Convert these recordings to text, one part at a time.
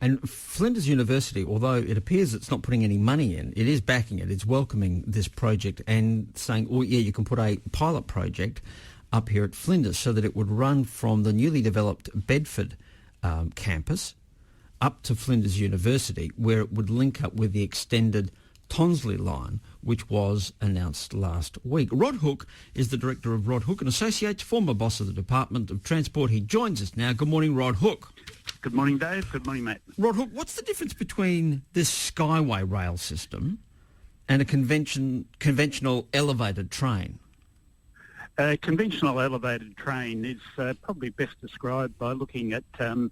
And Flinders University, although it appears it's not putting any money in, it is backing it. It's welcoming this project and saying, oh, yeah, you can put a pilot project up here at Flinders so that it would run from the newly developed Bedford campus up to Flinders University, where it would link up with the extended Tonsley line, which was announced last week. Rod Hook is the director of Rod Hook & Associates, former boss of the Department of Transport. He joins us now. Good morning, Rod Hook. Good morning, Dave. Good morning, mate. Rod Hook, what's the difference between this Skyway rail system and a conventional elevated train? A conventional elevated train is probably best described by looking at, in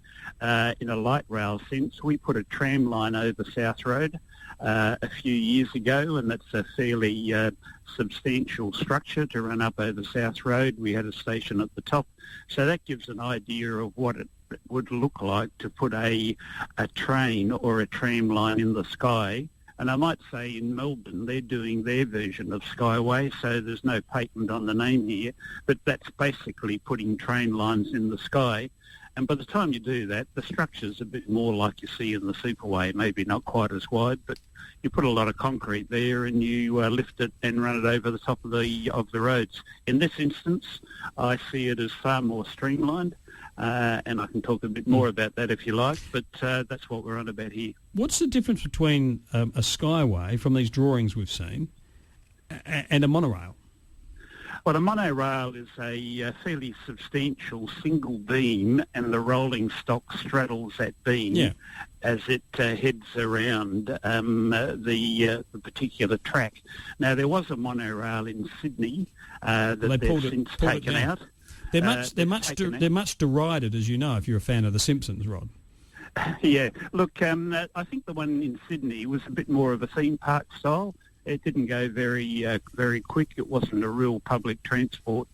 a light rail sense, we put a tram line over South Road a few years ago, and that's a fairly substantial structure to run up over South Road. We had a station at the top, so that gives an idea of what it would look like to put a train or a tram line in the sky. And I might say in Melbourne, they're doing their version of Skyway, so there's no patent on the name here, but that's basically putting train lines in the sky. And by the time you do that, the structure's a bit more like you see in the Superway, maybe not quite as wide, but you put a lot of concrete there and you lift it and run it over the top of the roads. In this instance, I see it as far more streamlined. And I can talk a bit more about that if you like, but that's what we're on about here. What's the difference between a Skyway from these drawings we've seen and a monorail? Well, a monorail is a fairly substantial single beam, and the rolling stock straddles that beam as it heads around the particular track. Now, there was a monorail in Sydney that they've since taken out. They're much derided, as you know, if you're a fan of The Simpsons, Rod. Yeah. Look, I think the one in Sydney was a bit more of a theme park style. It didn't go very quick. It wasn't a real public transport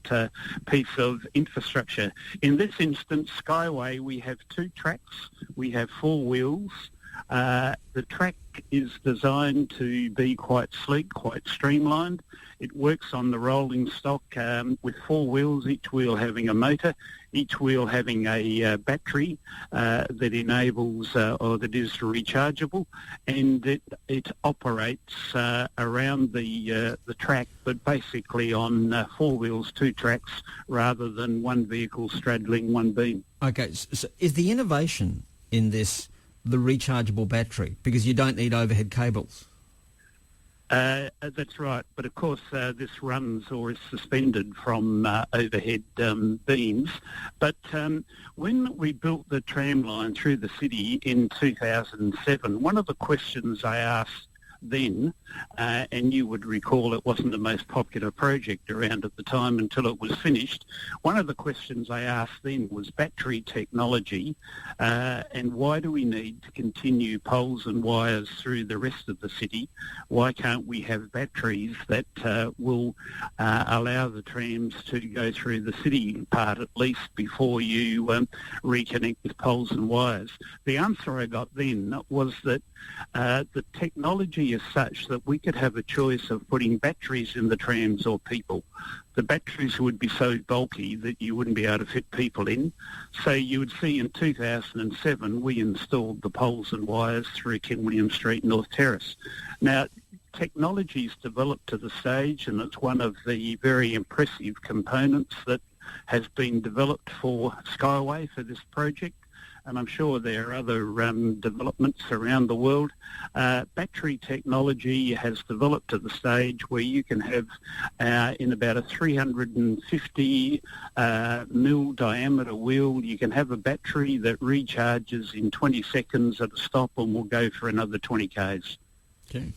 piece of infrastructure. In this instance, Skyway, we have two tracks. We have four wheels. The track is designed to be quite sleek, quite streamlined. It works on the rolling stock with four wheels, each wheel having a motor, each wheel having a battery that enables or that is rechargeable, and it operates around the track, but basically on four wheels, two tracks, rather than one vehicle straddling one beam. Okay, so is the innovation in this the rechargeable battery, because you don't need overhead cables? That's right, but of course this runs or is suspended from overhead beams. But when we built the tram line through the city in 2007, one of the questions I asked then, and you would recall it wasn't the most popular project around at the time until it was finished, one of the questions I asked then was battery technology, and why do we need to continue poles and wires through the rest of the city? Why can't we have batteries that will allow the trams to go through the city part at least before you reconnect with poles and wires? The answer I got then was that the technology is such that we could have a choice of putting batteries in the trams or people. The batteries would be so bulky that you wouldn't be able to fit people in. So you would see in 2007 we installed the poles and wires through Ken William Street, North Terrace. Now, technology's developed to the stage, and it's one of the very impressive components that has been developed for Skyway for this project. And I'm sure there are other developments around the world. Battery technology has developed to the stage where you can have, in about a 350 mil diameter wheel, you can have a battery that recharges in 20 seconds at a stop and will go for another 20 k's. Okay.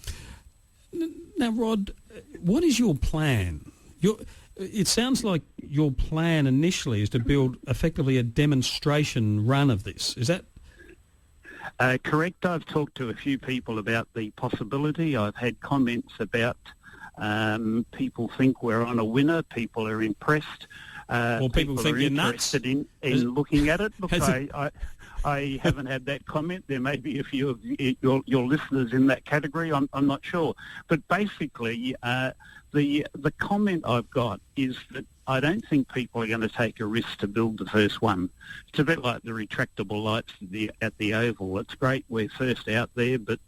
Now, Rod, what is your plan? It sounds like your plan initially is to build effectively a demonstration run of this. Is that correct? I've talked to a few people about the possibility. I've had comments about people think we're on a winner. People are impressed. Well, people think you're nuts. In looking at it. Look, I haven't had that comment. There may be a few of your listeners in that category. I'm not sure. But basically, the comment I've got is that I don't think people are going to take a risk to build the first one. It's a bit like the retractable lights at the Oval. It's great we're first out there, but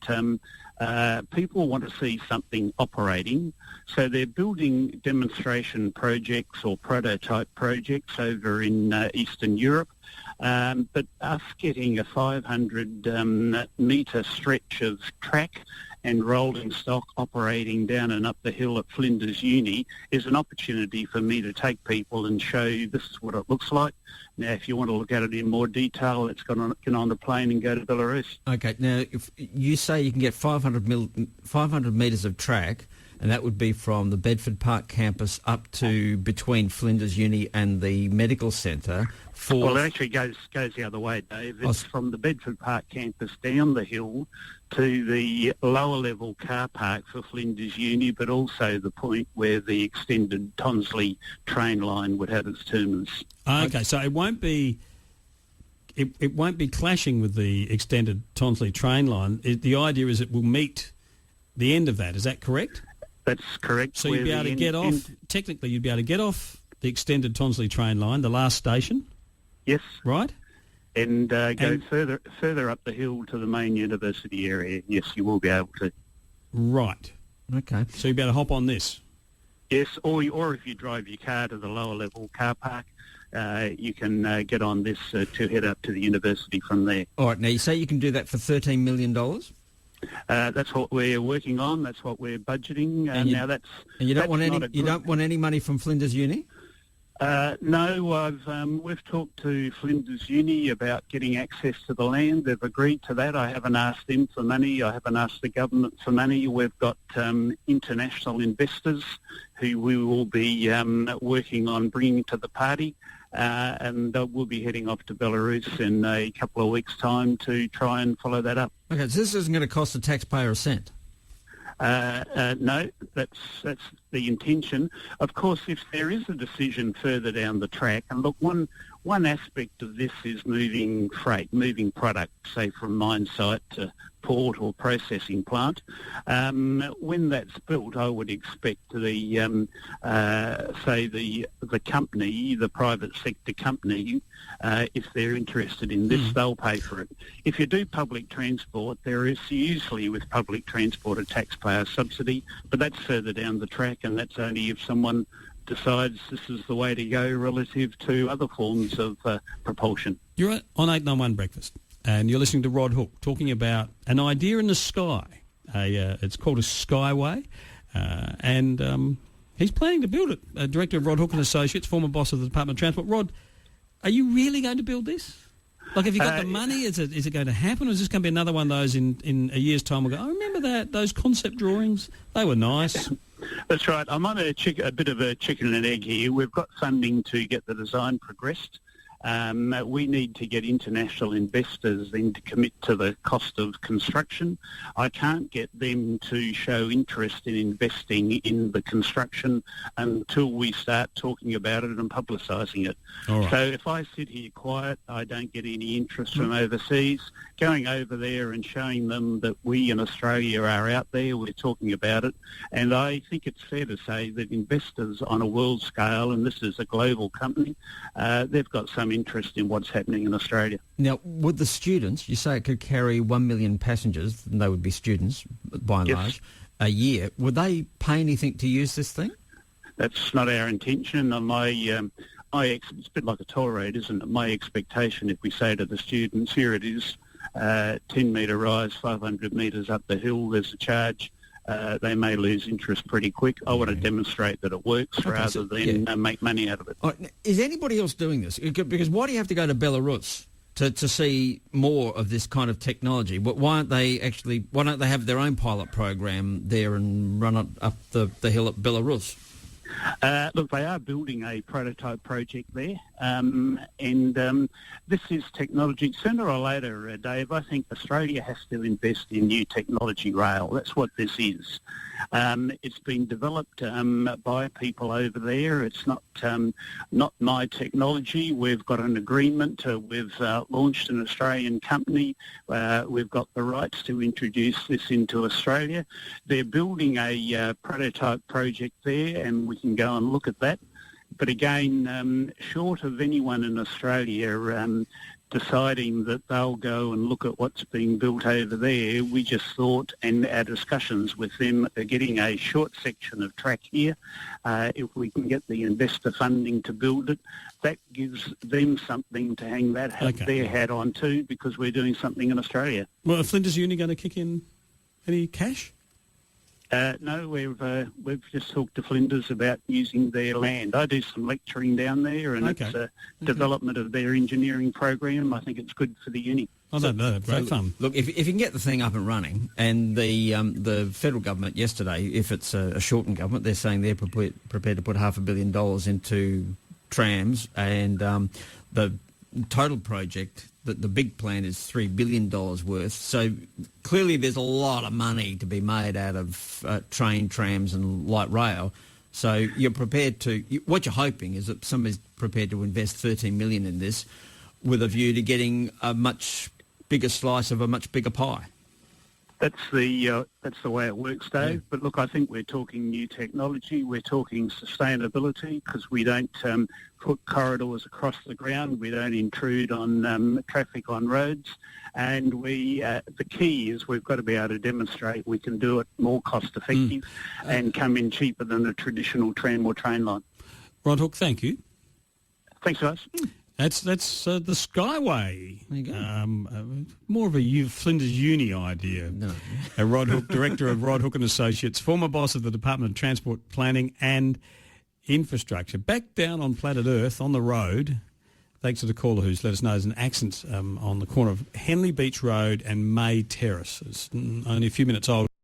people want to see something operating. So they're building demonstration projects or prototype projects over in Eastern Europe. But us getting a 500-metre stretch of track and rolling stock operating down and up the hill at Flinders Uni is an opportunity for me to take people and show you this is what it looks like. Now, if you want to look at it in more detail, let's get on the plane and go to Belarus. Okay, now, if you say you can get 500 metres of track, and that would be from the Bedford Park campus up to between Flinders Uni and the medical centre. Well, it actually goes the other way, Dave. It's from the Bedford Park campus down the hill to the lower level car park for Flinders Uni, but also the point where the extended Tonsley train line would have its terminus. Okay, so it won't be clashing with the extended Tonsley train line. The idea is it will meet the end of that. Is that correct? That's correct. So you'd be able to get off. Technically, you'd be able to get off the extended Tonsley train line, the last station. Yes. Right. And go further up the hill to the main university area. Yes, you will be able to. Right. Okay. So you'll be able to hop on this. Yes, or if you drive your car to the lower level car park, you can get on this to head up to the university from there. All right. Now you say you can do that for $13 million. That's what we're working on. That's what we're budgeting. And you don't want any money from Flinders Uni? No, we've talked to Flinders Uni about getting access to the land. They've agreed to that. I haven't asked them for money. I haven't asked the government for money. We've got international investors who we will be working on bringing to the party, and we'll be heading off to Belarus in a couple of weeks' time to try and follow that up. Okay, so this isn't going to cost the taxpayer a cent? No, that's the intention. Of course, if there is a decision further down the track, and look, one aspect of this is moving freight, moving product, say from mine site to port or processing plant. When that's built, I would expect the company, the private sector company, if they're interested in this, they'll pay for it. If you do public transport, there is usually with public transport a taxpayer subsidy, but that's further down the track, and that's only if someone decides this is the way to go relative to other forms of propulsion. You're on 891 Breakfast, and you're listening to Rod Hook talking about an idea in the sky. It's called a Skyway, and he's planning to build it. Director of Rod Hook and Associates, former boss of the Department of Transport. Rod, are you really going to build this? Like, have you got the money? Is it going to happen, or is this going to be another one of those in a year's time? We'll go, I remember those concept drawings. They were nice. That's right. I'm on a bit of a chicken and egg here. We've got funding to get the design progressed. We need to get international investors then to commit to the cost of construction. I can't get them to show interest in investing in the construction until we start talking about it and publicising it. Right. So if I sit here quiet, I don't get any interest from overseas. Going over there and showing them that we in Australia are out there, we're talking about it. And I think it's fair to say that investors on a world scale, and this is a global company, they've got some interest in what's happening in Australia. Now, would the students, you say it could carry 1 million passengers, and they would be students by and large, a year, would they pay anything to use this thing? That's not our intention. It's a bit like a toll road, isn't it? My expectation, if we say to the students, here it is, 10-metre rise, 500 metres up the hill, there's a charge. They may lose interest pretty quick. I want to demonstrate that it works rather than make money out of it. Is anybody else doing this? Because why do you have to go to Belarus to see more of this kind of technology? Why don't they have their own pilot program there and run it up the hill at Belarus? Look, they are building a prototype project there, and this is technology. Sooner or later, Dave, I think Australia has to invest in new technology rail. That's what this is. It's been developed by people over there. It's not my technology. We've got an agreement. We've launched an Australian company. We've got the rights to introduce this into Australia. They're building a prototype project there, and we can go and look at that. But again, short of anyone in Australia deciding that they'll go and look at what's being built over there, we just thought, and our discussions with them are getting a short section of track here. If we can get the investor funding to build it, that gives them something to hang their hat on too, because we're doing something in Australia. Well, are Flinders Uni going to kick in any cash? No, we've just talked to Flinders about using their land. I do some lecturing down there, and it's a development of their engineering program. I think it's good for the uni. Oh, no, great fun. Look, if you can get the thing up and running, and the federal government yesterday, if it's a shortened government, they're saying they're prepared to put $500 million into trams, and the total project, the big plan is $3 billion worth. So clearly there's a lot of money to be made out of train, trams and light rail. So you're prepared to... What you're hoping is that somebody's prepared to invest $13 million in this with a view to getting a much bigger slice of a much bigger pie. That's the way it works, Dave. Yeah. But look, I think we're talking new technology. We're talking sustainability, because we don't put corridors across the ground. We don't intrude on traffic on roads. And the key is we've got to be able to demonstrate we can do it more cost effective and come in cheaper than a traditional tram or train line. Rod Hook, thank you. Thanks, guys. That's the Skyway. There you go. More of a Flinders Uni idea. No. Rod Hook, Director of Rod Hook and Associates, former boss of the Department of Transport Planning and Infrastructure. Back down on planet Earth, on the road, thanks to the caller who's let us know there's an accident on the corner of Henley Beach Road and May Terrace. It's only a few minutes old.